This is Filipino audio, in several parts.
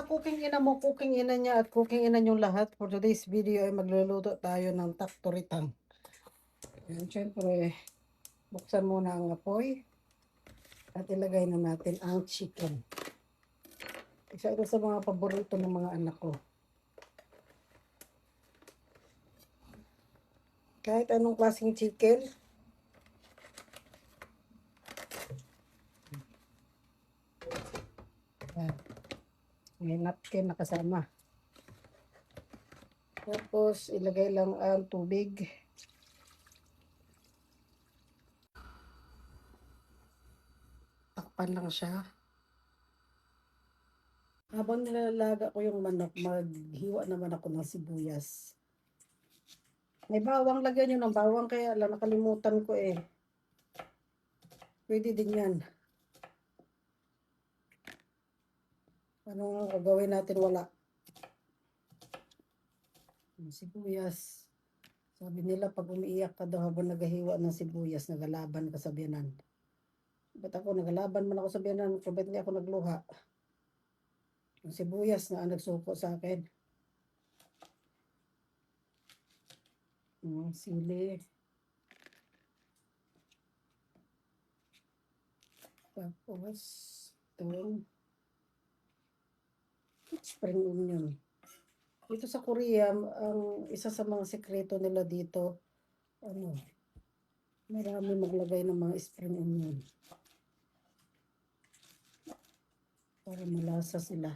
cooking ina mo, cooking ina niya at cooking ina niyong lahat. For today's video ay magluluto tayo ng taktoritang. Yan, syempre, buksan muna ang apoy at ilagay na natin ang chicken. Isa ito sa mga paborito ng mga anak ko. Kahit anong klaseng chicken, yan. May napkin na kasama. Tapos, ilagay lang ang tubig. Takpan lang siya. Habang nilalaga ko yung manok, maghiwa naman ako ng sibuyas. May bawang, lagyan nyo ng bawang, kaya alam, nakalimutan ko eh. Pwede din yan. Anong gagawin natin? Wala. Sibuyas. Sabi nila, pag umiiyak ka daw habang naghahiwa ng sibuyas, nagalaban ka sa biyanan. Ba't ako nagalaban man ako sa biyanan? Ba't hindi ako nagluha? Yung sibuyas na ang nagsuko sa akin. Sili. Tapos, itong spring onion. Dito sa Korea, ang isa sa mga sekreto nila dito, marami maglagay ng mga spring onion. Para malasa sila.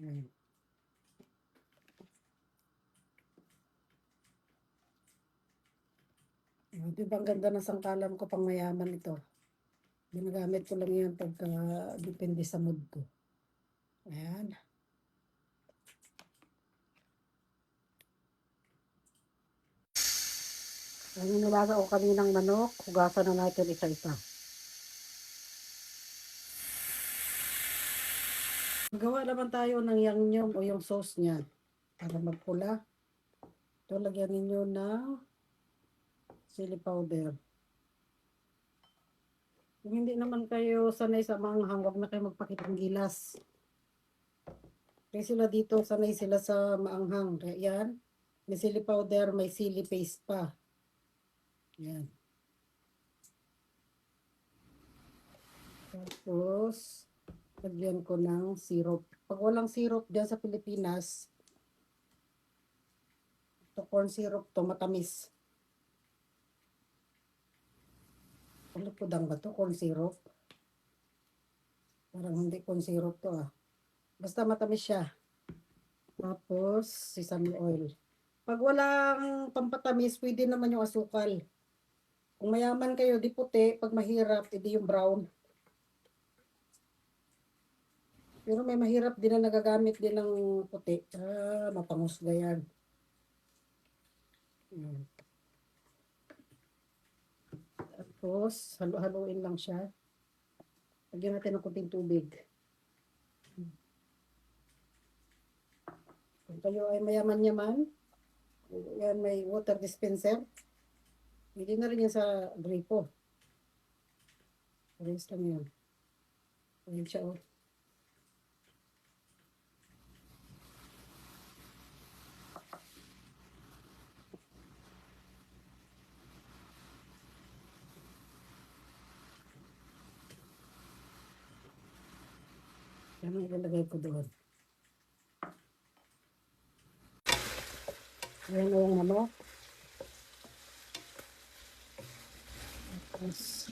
Ayan. Di ba ang ganda ng sangkalan ko, pang mayaman ito. Ginagamit ko lang yan pagka depende sa mood ko. Ayan. Ang nilaga ko kaninang manok, hugasan na natin isa-isa. Magawa naman tayo ng yangnyeom o yung sauce niya. Para magpula. Ito, lagyan ninyo ng chili powder. Kung hindi naman kayo sanay sa manghang, huwag na kayo magpakitang gilas. Kasi sila dito, sanay sila sa maanghang. Kaya yan, may chili powder, may chili paste pa. Yan. Tapos, lagyan ko ng syrup. Pag walang syrup dyan sa Pilipinas, ito corn syrup to, matamis. Ano po dang ba to? Corn syrup? Parang hindi corn syrup to ah. Basta matamis siya. Tapos, sesame oil. Pag walang pampatamis, pwede naman yung asukal. Kung mayaman kayo, di puti. Pag mahirap, edi yung brown. Pero may mahirap din na nagagamit din ng puti. Mapangusga yan. Tapos, halo-haloin lang siya. Lagyan natin ng kunting tubig. Kung kayo ay mayaman-yaman, yan may water dispenser. Hindi na rin yan sa gripo. Alis lang yun. Ayan siya oh. Yan ang ilalagay ko doon. Ayan na yung manok. Tapos,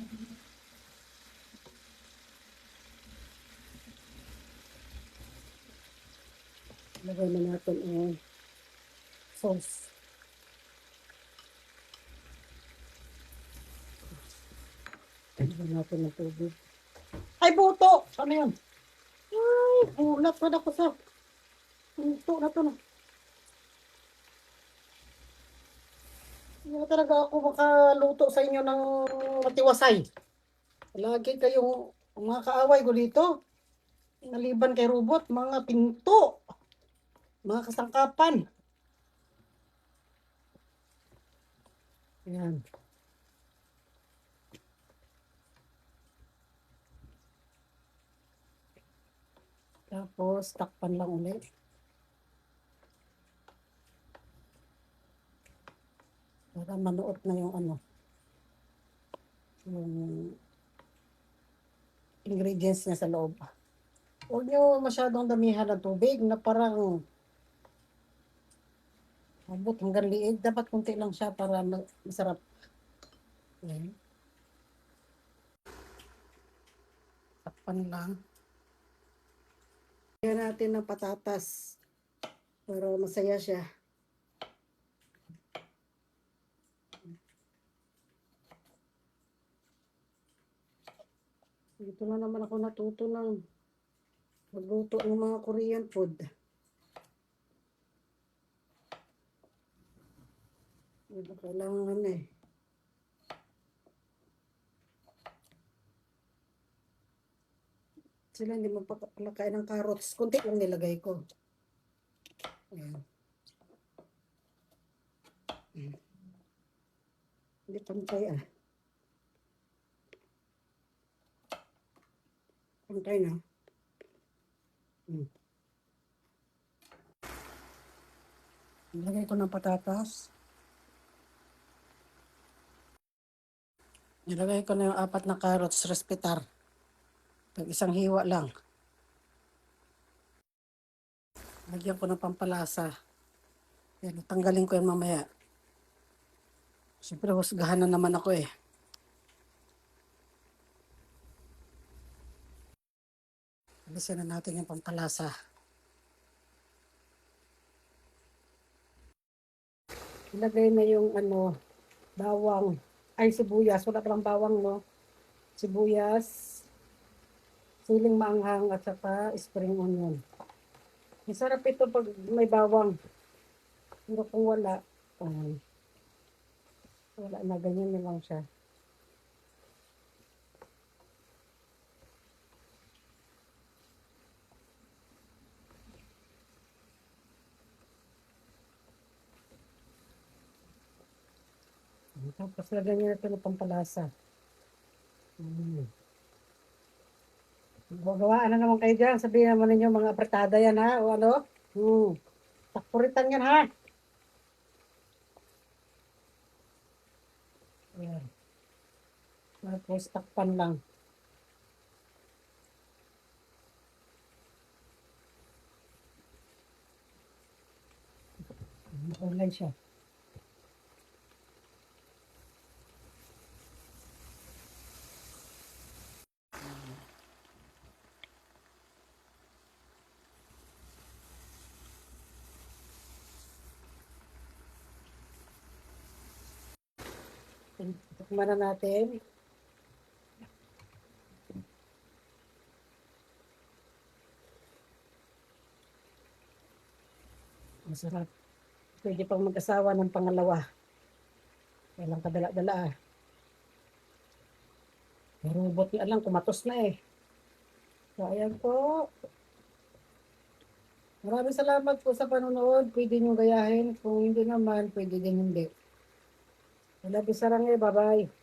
lagay na natin ang sauce. Lagay natin ng tubig. Ay, buto! Ano yun? Ay, bulat pa na ko sa buto na to na. Hindi talaga ako makaluto sa inyo ng matiwasay. Lagi kayong mga kaaway ko dito. Naliban kay robot, mga pinto, mga kasangkapan. Ayan. Tapos, takpan lang ulit. Para manuot na yung ano, yung ingredients niya sa loob. Huwag nyo masyadong damihan ng tubig na parang abot hanggang liig. Dapat kunti lang siya para masarap. Ayan. Takpan lang. Lagyan natin ng patatas para masaya siya. Dito na naman ako natuto ng magluto ng mga Korean food. Kailangan eh. Sila hindi magpapalakain ng carrots. Kunti lang nilagay ko. Ayan. Hindi pantay ah. Pantay na. Nilagay ko ng patatas. Nilagay ko na yung 4 na carrots, respetar. Isang hiwa lang. Lagyan ko ng pampalasa. Yan, tanggalin ko yan mamaya. Siyempre, husgahan na naman ako eh. Alisin na natin yung pampalasa. Ilagay na yung ano, bawang. Ay, sibuyas. Wala palang bawang, no? Sibuyas, siling maanghang at saka spring onion. Masarap ito pag may bawang. Pero kung wala, wala na, ganyan na lang siya. Tapos lagyan natin ng pampalasa. Gawaan na naman kayo dyan. Sabihin naman ninyo mga apretada yan ha. O ano? Takpuritan yan ha. Ayan. Tapos takpan lang. Online siya. Tikman na natin. Masarap. Pwede pang mag-asawa ng pangalawa. Kailang kadala-dala ah. Robot nga lang, kumatos na eh. So, ayan po. Maraming salamat po sa panonood. Pwede nyo gayahin. Kung hindi naman, pwede din hindi. I love you, sarang eh. Bye-bye.